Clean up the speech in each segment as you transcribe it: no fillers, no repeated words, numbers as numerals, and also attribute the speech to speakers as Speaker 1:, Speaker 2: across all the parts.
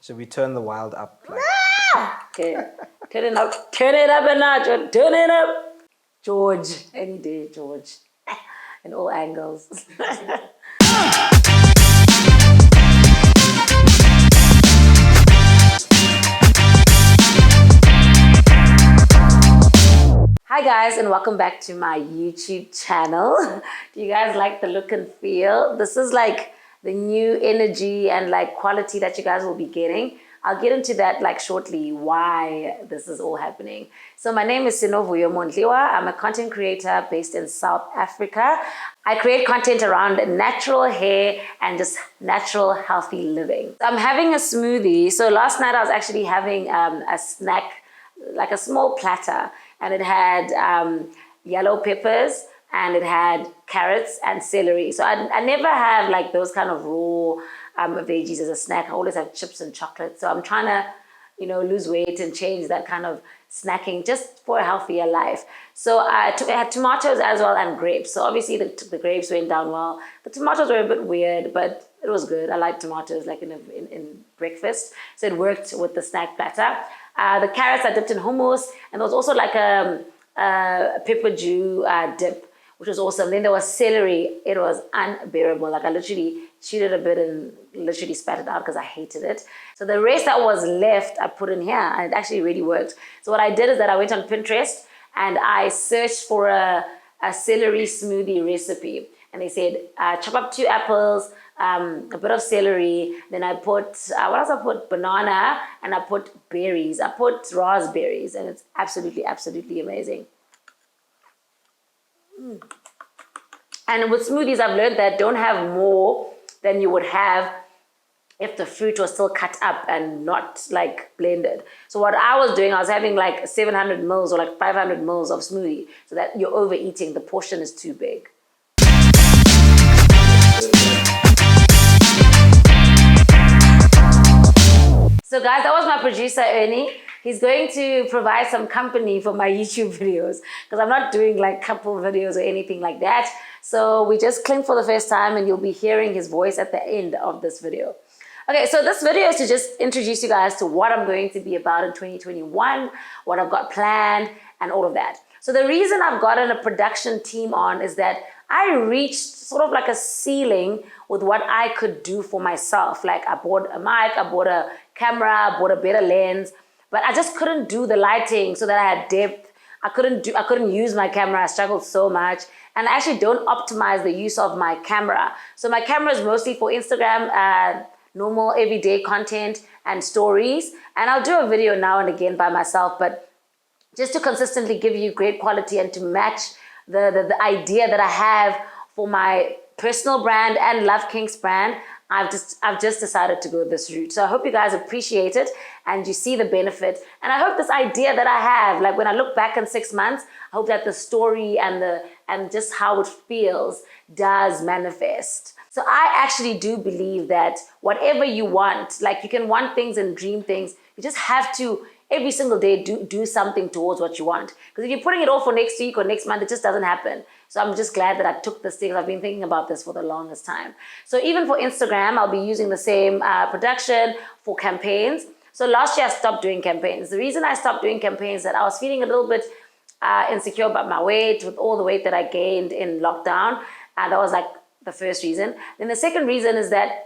Speaker 1: Should we turn the wild up? Like...
Speaker 2: Okay, turn it up a notch, turn it up. George, any day, George, in all angles. Hi guys, and welcome back to my YouTube channel. Do you guys like the look and feel? This is like the new energy and like quality that you guys will be getting. I'll get into that like shortly, why this is all happening. So my name is Sinovuyo Mondliwa. I'm a content creator based in South Africa. I create content around natural hair and just natural healthy living. I'm having a smoothie. So last night I was actually having a snack, like a small platter, and it had yellow peppers and it had carrots and celery. So I never have like those kind of raw veggies as a snack. I always have chips and chocolate. So I'm trying to, lose weight and change that kind of snacking just for a healthier life. So I had tomatoes as well and grapes. So obviously the grapes went down well. The tomatoes were a bit weird, but it was good. I like tomatoes like in breakfast. So it worked with the snack platter. The carrots I dipped in hummus, and there was also like a pepper dew dip, which was awesome. Then there was celery. It was unbearable. Like I literally chewed it a bit and literally spat it out because I hated it. So the rest that was left, I put in here, and it actually really worked. So what I did is that I went on Pinterest and I searched for a celery smoothie recipe. And they said, chop up 2 apples, a bit of celery. Then I put, what else I put? Banana, and I put berries. I put raspberries, and it's absolutely, absolutely amazing. And with smoothies, I've learned that don't have more than you would have if the fruit was still cut up and not like blended. So what I was doing, I was having like 700 mils or like 500 mils of smoothie, so that you're overeating. The portion is too big. So guys, that was my producer, Ernie. He's going to provide some company for my YouTube videos because I'm not doing like couple videos or anything like that. So we just clinked for the first time and you'll be hearing his voice at the end of this video. Okay, so this video is to just introduce you guys to what I'm going to be about in 2021, what I've got planned and all of that. So the reason I've gotten a production team on is that I reached sort of like a ceiling with what I could do for myself. Like I bought a mic, I bought a camera, I bought a better lens, but I just couldn't do the lighting so that I had depth. I couldn't use my camera. I struggled so much. And I actually don't optimize the use of my camera. So my camera is mostly for Instagram, normal everyday content and stories. And I'll do a video now and again by myself, but just to consistently give you great quality and to match the idea that I have for my personal brand and love-kinks brand, I've just decided to go this route. So I hope you guys appreciate it and you see the benefit. And I hope this idea that I have, like when I look back in 6 months, I hope that the story and just how it feels does manifest. So I actually do believe that whatever you want, like you can want things and dream things, you just have to every single day do something towards what you want. Because if you're putting it all for next week or next month, it just doesn't happen. So I'm just glad that I took this thing. I've been thinking about this for the longest time. So even for Instagram, I'll be using the same production for campaigns. So last year I stopped doing campaigns. The reason I stopped doing campaigns is that I was feeling a little bit insecure about my weight with all the weight that I gained in lockdown. That was like the first reason. Then the second reason is that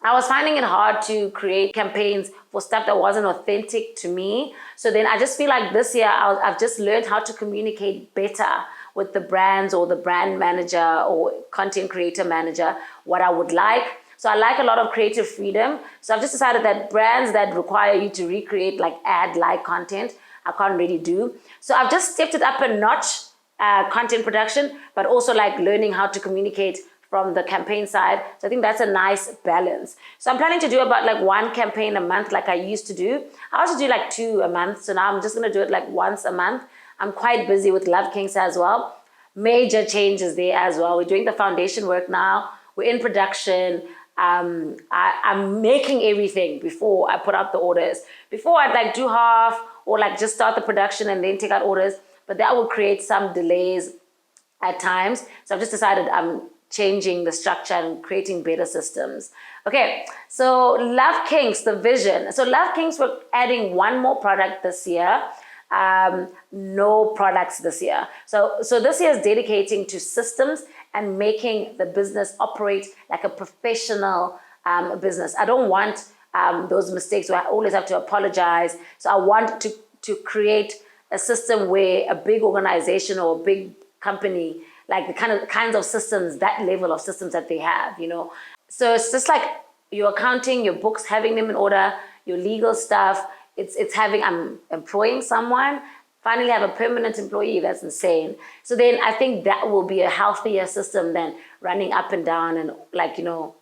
Speaker 2: I was finding it hard to create campaigns for stuff that wasn't authentic to me. So then I just feel like this year I've just learned how to communicate better with the brands or the brand manager or content creator manager, what I would like. So I like a lot of creative freedom. So I've just decided that brands that require you to recreate like ad-like content, I can't really do. So I've just stepped it up a notch, content production, but also like learning how to communicate from the campaign side. So I think that's a nice balance. So I'm planning to do about like 1 campaign a month like I used to do. I used to do like 2 a month. So now I'm just gonna do it like once a month. I'm quite busy with love-kinks as well. Major changes there as well. We're doing the foundation work now. We're in production. I'm making everything before I put out the orders. Before I'd like do half or like just start the production and then take out orders, but that will create some delays at times. So I've just decided I'm changing the structure and creating better systems. Okay, so love-kinks, the vision. So love-kinks, we're adding one more product this year. No products this year. So this year is dedicating to systems and making the business operate like a professional business. I don't want those mistakes where I always have to apologize. So I want to create a system where a big organization or a big company, like the kinds of systems, that level of systems that they have, you know. So it's just like your accounting, your books, having them in order, your legal stuff. It's having, I'm employing someone, finally have a permanent employee. That's insane. So then I think that will be a healthier system than running up and down and like, you know.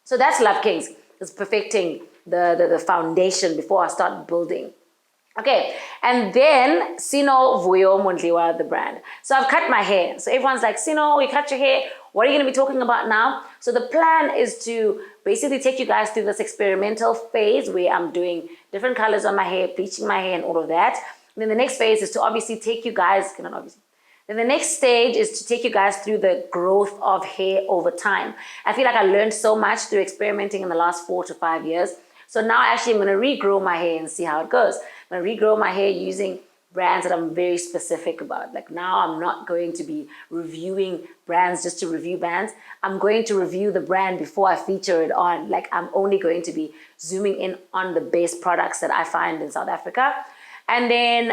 Speaker 2: So that's love-kinks. It's perfecting the foundation before I start building. Okay, and then Sinovuyo Mondliwa, the brand. So I've cut my hair. So everyone's like, Sino, you cut your hair. What are you going to be talking about now? So the plan is to basically take you guys through this experimental phase where I'm doing different colors on my hair, bleaching my hair and all of that. And then the next phase is to obviously take you guys, then the next stage is to take you guys through the growth of hair over time. I feel like I learned so much through experimenting in the last 4 to 5 years. So now actually I'm going to regrow my hair and see how it goes. I'm going to regrow my hair using brands that I'm very specific about. Like now I'm not going to be reviewing brands just to review brands. I'm going to review the brand before I feature it on. Like I'm only going to be zooming in on the best products that I find in South Africa. And then,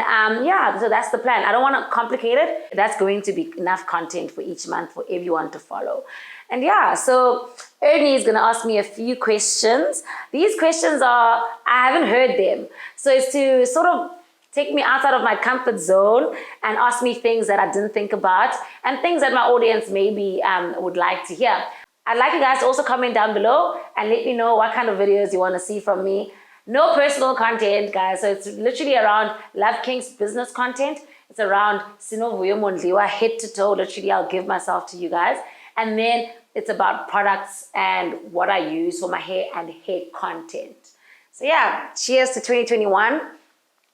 Speaker 2: yeah, so that's the plan. I don't want to complicate it. That's going to be enough content for each month for everyone to follow. And yeah, so Ernie is going to ask me a few questions. These questions are, I haven't heard them. So it's to sort of take me outside of my comfort zone and ask me things that I didn't think about and things that my audience maybe would like to hear. I'd like you guys to also comment down below and let me know what kind of videos you want to see from me. No personal content, guys. So it's literally around love-kinks business content. It's around Sinovuyo Mondliwa, head to toe. Literally, I'll give myself to you guys. And then it's about products and what I use for my hair and hair content. So yeah, cheers to 2021.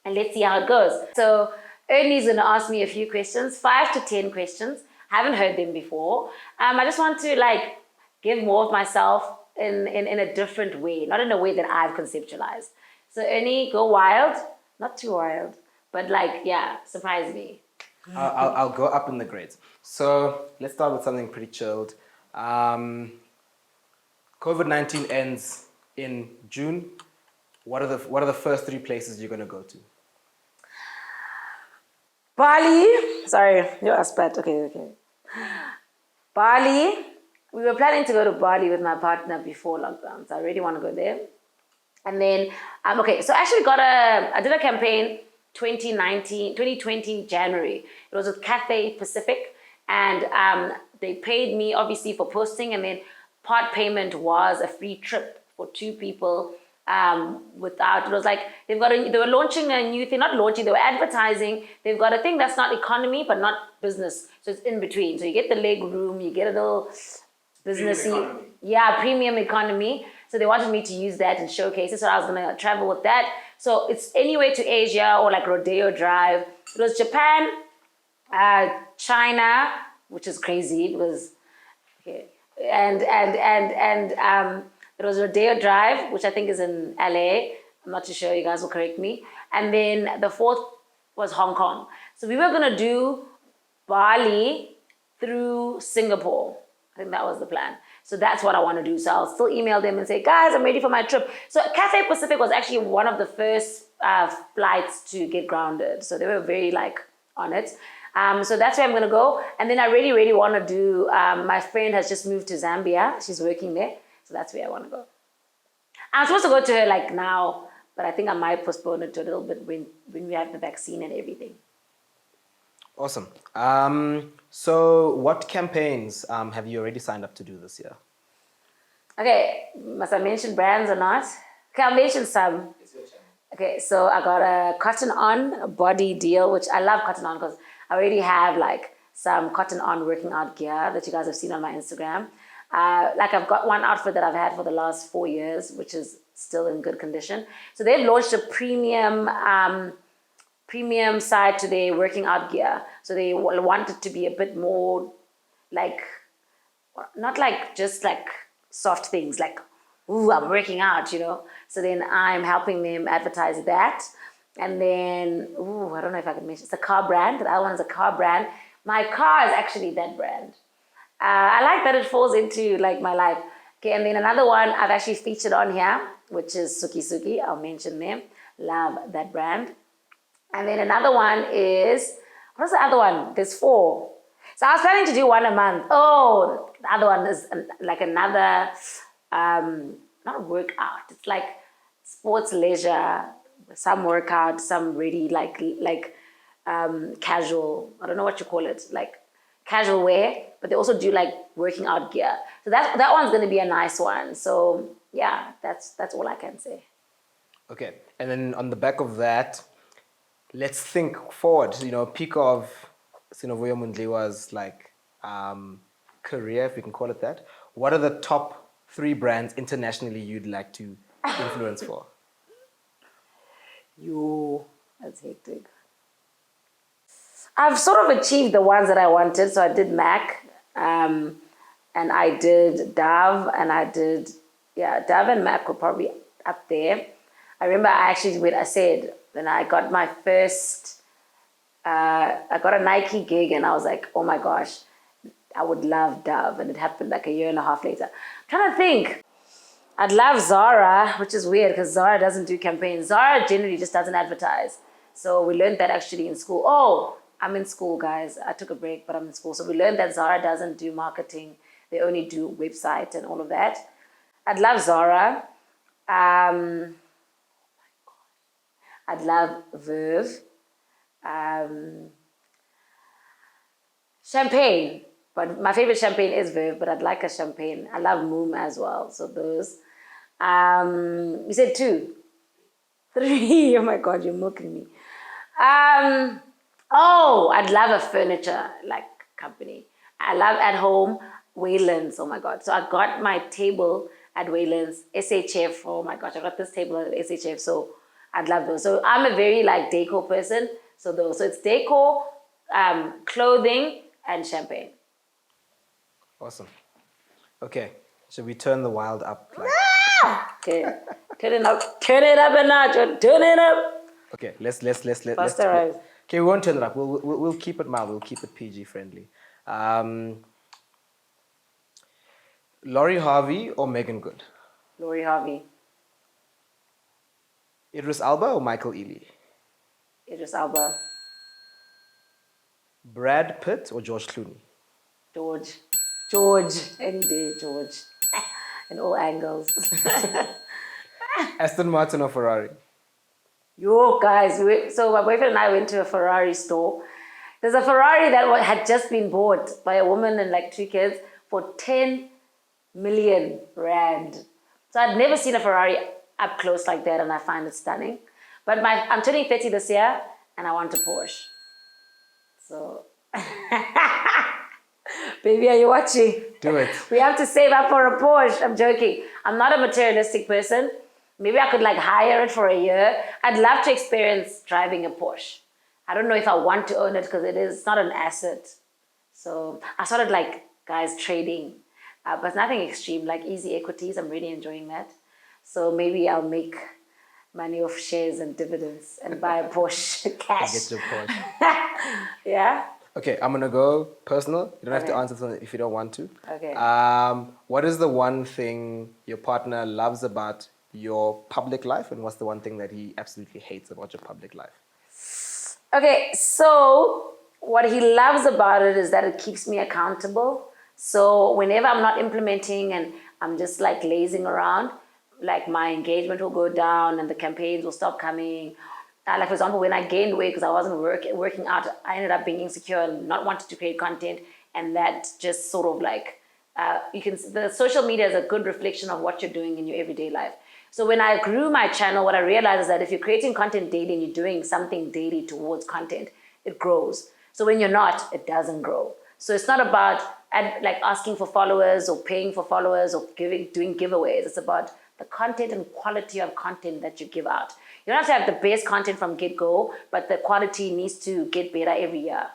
Speaker 2: And let's see how it goes. So Ernie's going to ask me a few questions, 5 to 10 questions. I haven't heard them before. I just want to like give more of myself in a different way, not in a way that I've conceptualized. So Ernie, go wild, not too wild, but like, yeah, surprise me.
Speaker 1: I'll go up in the grades. So let's start with something pretty chilled. COVID-19 ends in June. What are the first 3 places you're going to go to?
Speaker 2: Bali. Sorry, you're a spat. Okay. Bali. We were planning to go to Bali with my partner before lockdown, so I really want to go there. And then, okay, so I actually I did a campaign 2020 January. It was with Cathay Pacific, and they paid me obviously for posting, and then part payment was a free trip for 2 people. It was like they were launching a new thing, not launching, they were advertising. They've got a thing that's not economy but not business, so it's in between. So you get the leg room, you get a little businessy, premium economy. So they wanted me to use that and showcase it, so I was gonna travel with that. So it's anywhere to Asia or like Rodeo Drive. It was Japan, China, which is crazy because and it was Rodeo Drive, which I think is in LA. I'm not too sure, you guys will correct me. And then the 4th was Hong Kong. So we were gonna do Bali through Singapore. I think that was the plan. So that's what I want to do. So I'll still email them and say, guys, I'm ready for my trip. So Cathay Pacific was actually one of the first flights to get grounded. So they were very like on it. So that's where I'm going to go. And then I really, really want to do, my friend has just moved to Zambia. She's working there. So that's where I want to go. I'm supposed to go to her like now, but I think I might postpone it to a little bit when we have the vaccine and everything.
Speaker 1: Awesome. So what campaigns have you already signed up to do this year?
Speaker 2: Okay, must I mention brands or not? Okay, I'll mention some. Okay, so I got a Cotton On body deal, which I love Cotton On because I already have like some Cotton On working out gear that you guys have seen on my Instagram. Like I've got one outfit that I've had for the last 4 years, which is still in good condition. So they've launched a premium premium side to their working out gear. So they want it to be a bit more like, not like just like soft things, like, ooh, I'm working out, you know. So then I'm helping them advertise that. And then, ooh, I don't know if I can mention, it's a car brand. The other one is a car brand. My car is actually that brand. I like that it falls into like my life. Okay, and then another one I've actually featured on here, which is Suki Suki. I'll mention them. Love that brand. And then another one is, what's the other one? There's 4. So I was planning to do one a month. Oh, the other one is like another, not workout. It's like sports leisure, some workout, some really like casual. I don't know what you call it, like casual wear. But they also do like working out gear. So that one's going to be a nice one. So yeah, that's all I can say.
Speaker 1: Okay, and then on the back of that, let's think forward. You know, peak of Sinovuyo Mondliwa's like career, if we can call it that. What are the top 3 brands internationally you'd like to influence for?
Speaker 2: Yo, that's hectic. I've sort of achieved the ones that I wanted. So I did MAC, and I did Dove, and I did, yeah, Dove and MAC were probably up there. I remember I said, when I got my first, I got a Nike gig, and I was like, oh my gosh, I would love Dove. And it happened like a year and a half later. I'm trying to think. I'd love Zara, which is weird because Zara doesn't do campaigns. Zara generally just doesn't advertise. So we learned that actually in school. Oh, I'm in school, guys. I took a break, but I'm in school. So we learned that Zara doesn't do marketing. They only do website and all of that. I'd love Zara. I'd love Verve. Champagne. But my favorite champagne is Verve, but I'd like a champagne. I love Moom as well. So those. You said 2. 3. Oh my God, you're mocking me. Oh, I'd love a furniture like company. I love at home Waylands. Oh my God. So I got my table at Waylands, SHF. Oh my gosh, I got this table at SHF. So I'd love those. So I'm a very like decor person. So those. So it's decor, clothing, and champagne.
Speaker 1: Awesome. Okay, should we turn the wild up? Like,
Speaker 2: Okay, turn it up a notch, or turn it up.
Speaker 1: okay, let's
Speaker 2: Posterize.
Speaker 1: okay, we won't turn it up. We'll keep it mild. We'll keep it PG friendly. Laurie Harvey or Megan Good?
Speaker 2: Lori Harvey,
Speaker 1: Idris Elba or Michael Ealy?
Speaker 2: Idris Elba,
Speaker 1: Brad Pitt or George Clooney?
Speaker 2: George, any day, George, in all angles.
Speaker 1: Aston Martin or Ferrari?
Speaker 2: Yo, guys, so my boyfriend and I went to a Ferrari store. There's a Ferrari that had just been bought by a woman and like 2 kids for 10 million rand. So I'd never seen a Ferrari up close like that, and I find it stunning. But I'm turning 30 this year, and I want a Porsche. So, baby, are you watching?
Speaker 1: Do it.
Speaker 2: We have to save up for a Porsche. I'm joking. I'm not a materialistic person. Maybe I could like hire it for a year. I'd love to experience driving a Porsche. I don't know if I want to own it because it's not an asset. So I started like, guys, trading. But nothing extreme, like easy equities. I'm really enjoying that. So maybe I'll make money off shares and dividends and buy a Porsche cash.
Speaker 1: Get your Porsche.
Speaker 2: Yeah?
Speaker 1: Okay, I'm gonna go personal. You don't have to
Speaker 2: Okay.
Speaker 1: answer something if you don't want to.
Speaker 2: Okay.
Speaker 1: What is the one thing your partner loves about your public life, and what's the one thing that he absolutely hates about your public life?
Speaker 2: Okay, so what he loves about it is that it keeps me accountable. So whenever I'm not implementing and I'm just like lazing around, like my engagement will go down and the campaigns will stop coming. Like for example, when I gained weight because I wasn't working out, I ended up being insecure and not wanting to create content, and that just sort of like the social media is a good reflection of what you're doing in your everyday life. So when I grew my channel, what I realized is that if you're creating content daily and you're doing something daily towards content, it grows. So when you're not, it doesn't grow. So it's not about like asking for followers or paying for followers or doing giveaways. It's about the content and quality of content that you give out. You don't have to have the best content from get-go, but the quality needs to get better every year.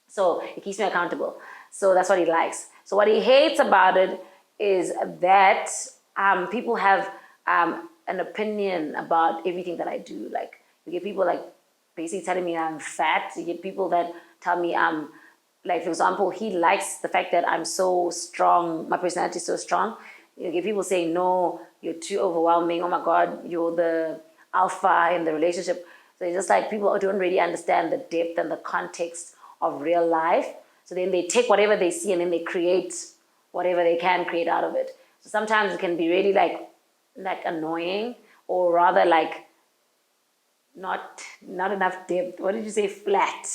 Speaker 2: So it keeps me accountable. So that's what he likes. So what he hates about it is that people have an opinion about everything that I do. Like, you get people like basically telling me I'm fat. You get people that tell me I'm, like, for example, he likes the fact that I'm so strong, my personality is so strong. You get people saying, no, you're too overwhelming. Oh my God, you're the alpha in the relationship. So it's just like people don't really understand the depth and the context of real life. So then they take whatever they see and then they create whatever they can create out of it. So sometimes it can be really like annoying, or rather like not enough depth. What did you say? Flat.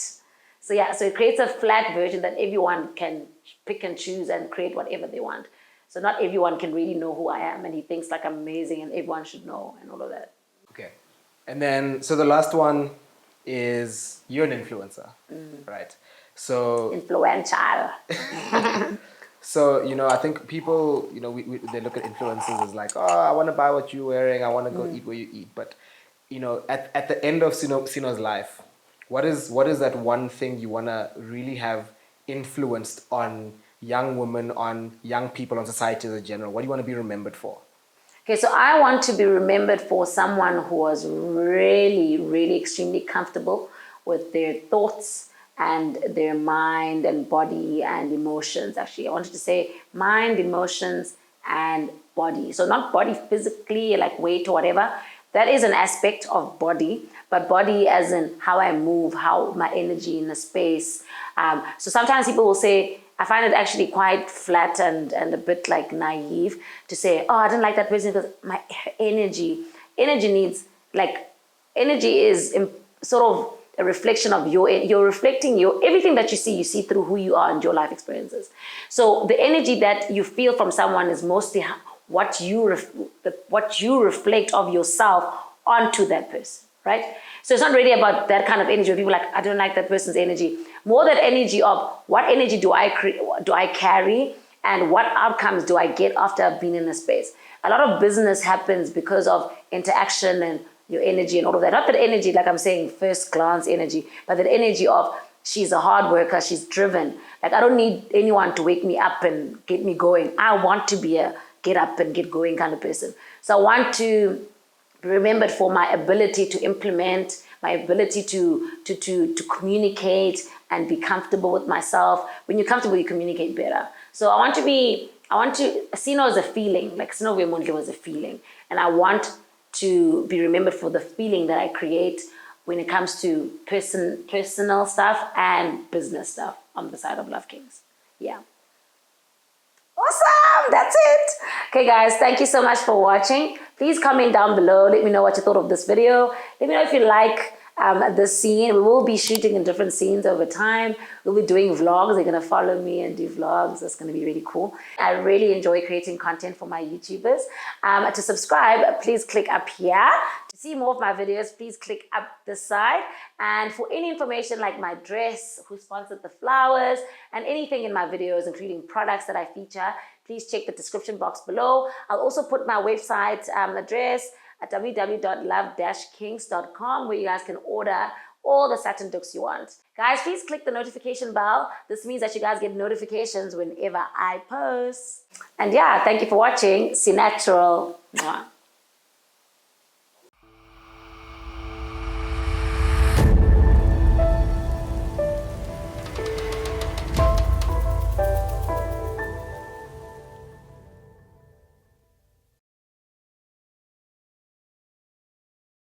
Speaker 2: So yeah, so it creates a flat version that everyone can pick and choose and create whatever they want. So not everyone can really know who I am, and he thinks like I'm amazing and everyone should know and all of that.
Speaker 1: Okay. And then, so the last one is you're an influencer, right? So,
Speaker 2: Influential.
Speaker 1: so, you know, I think people, you know, they look at influencers as like, oh, I want to buy what you're wearing. I want to go eat where you eat. But, you know, at the end of Sino's life, what is that one thing you want to really have influenced on young women, on young people, on society as a general? What do you want to be remembered for?
Speaker 2: Okay, so I want to be remembered for someone who was really, really extremely comfortable with their thoughts and their mind and body and emotions. Actually, I wanted to say mind, emotions, and body. So not body physically, like weight or whatever. That is an aspect of body, but body as in how I move, how my energy in the space. So sometimes people will say, I find it actually quite flat and a bit like naive to say, oh, I didn't like that person because my energy needs, like, energy is sort of a reflection of you're reflecting everything that you see through who you are and your life experiences. So the energy that you feel from someone is mostly what you reflect of yourself onto that person, right? So it's not really about that kind of energy where people are like, I don't like that person's energy. More that energy of what energy do I carry and what outcomes do I get after I've been in a space. A lot of business happens because of interaction and your energy and all of that. Not that energy, like I'm saying, first glance energy, but that energy of she's a hard worker, she's driven. Like, I don't need anyone to wake me up and get me going. I want to be a get up and get going kind of person. So I want to be remembered for my ability to implement, my ability to communicate and be comfortable with myself. When you're comfortable, you communicate better. So Sino is a feeling, like Sinovuyo Mondliwa is a feeling. And I want to be remembered for the feeling that I create when it comes to personal stuff and business stuff on the side of love-kinks. Yeah. Awesome, that's it. Okay guys, thank you so much for watching. Please comment down below. Let me know what you thought of this video. Let me know if you like this scene. We will be shooting in different scenes over time. We'll be doing vlogs. They're gonna follow me and do vlogs. That's gonna be really cool. I really enjoy creating content for my YouTubers. To subscribe, please click up here. To see more of my videos, please click up this side. And for any information like my dress, who sponsored the flowers, and anything in my videos, including products that I feature, please check the description box below. I'll also put my website address at www.love-kinks.com, where you guys can order all the satin looks you want. Guys, please click the notification bell. This means that you guys get notifications whenever I post. And yeah, thank you for watching. See natural. Mwah.